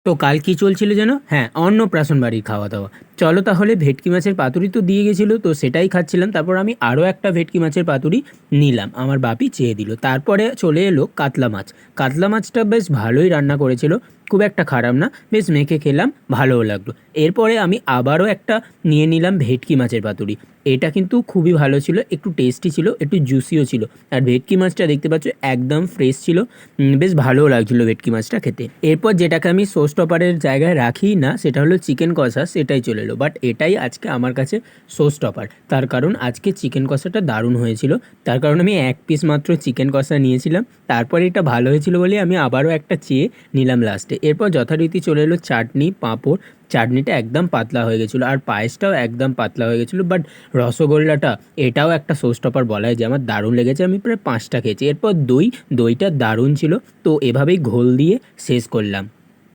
তো কাল কি চলছিল যেন? হ্যাঁ, অন্নপ্রাশন বাড়ির খাওয়া দাওয়া। চলো তাহলে, ভেটকি মাছের পাতুরি তো দিয়ে গেছিলো, তো সেটাই খাচ্ছিলাম। তারপর আমি আরও একটা ভেটকি মাছের পাতুরি নিলাম, আমার বাপি চেয়ে দিল। তারপরে চলে এলো কাতলা মাছ। কাতলা মাছটা বেশ ভালোই রান্না করেছিল, খুব একটা খারাপ না, বেশ মেখে খেলাম, ভালোও লাগলো। এরপরে আমি আবারও একটা নিয়ে নিলাম ভেটকি মাছের পাতুরি। এটা কিন্তু খুবই ভালো ছিল, একটু টেস্টি ছিল, একটু জুসিও ছিল। আর ভেটকি মাছটা দেখতে পাচ্ছ একদম ফ্রেশ ছিল, বেশ ভালোও লাগছিলো ভেটকি মাছটা খেতে। এরপর যেটাকে আমি শো স্টপারের জায়গায় রাখি না, সেটা হলো চিকেন কষা, সেটাই চলে এলো। বাট এটাই আজকে আমার কাছে শো স্টপার, তার কারণ আজকে চিকেন কষাটা দারুণ হয়েছিল। তার কারণ আমি এক পিস মাত্র চিকেন কষা নিয়েছিলাম, তারপরে এটা ভালো হয়েছিল বলে আমি আবারও একটা চেয়ে নিলাম লাস্টে। এরপর যথারীতি চলে এলো চাটনি, পাঁপড়। চাটনিটা একদম পাতলা হয়ে গেছিলো, আর পায়েসটাও একদম পাতলা হয়ে গেছিলো। বাট রসগোল্লাটা, এটাও একটা শো স্টপার বলা হয় যে আমার দারুণ লেগেছে, আমি প্রায় 5টা খেয়েছি। এরপর দইটা দারুণ ছিল। তো এভাবেই ঘোল দিয়ে শেষ করলাম।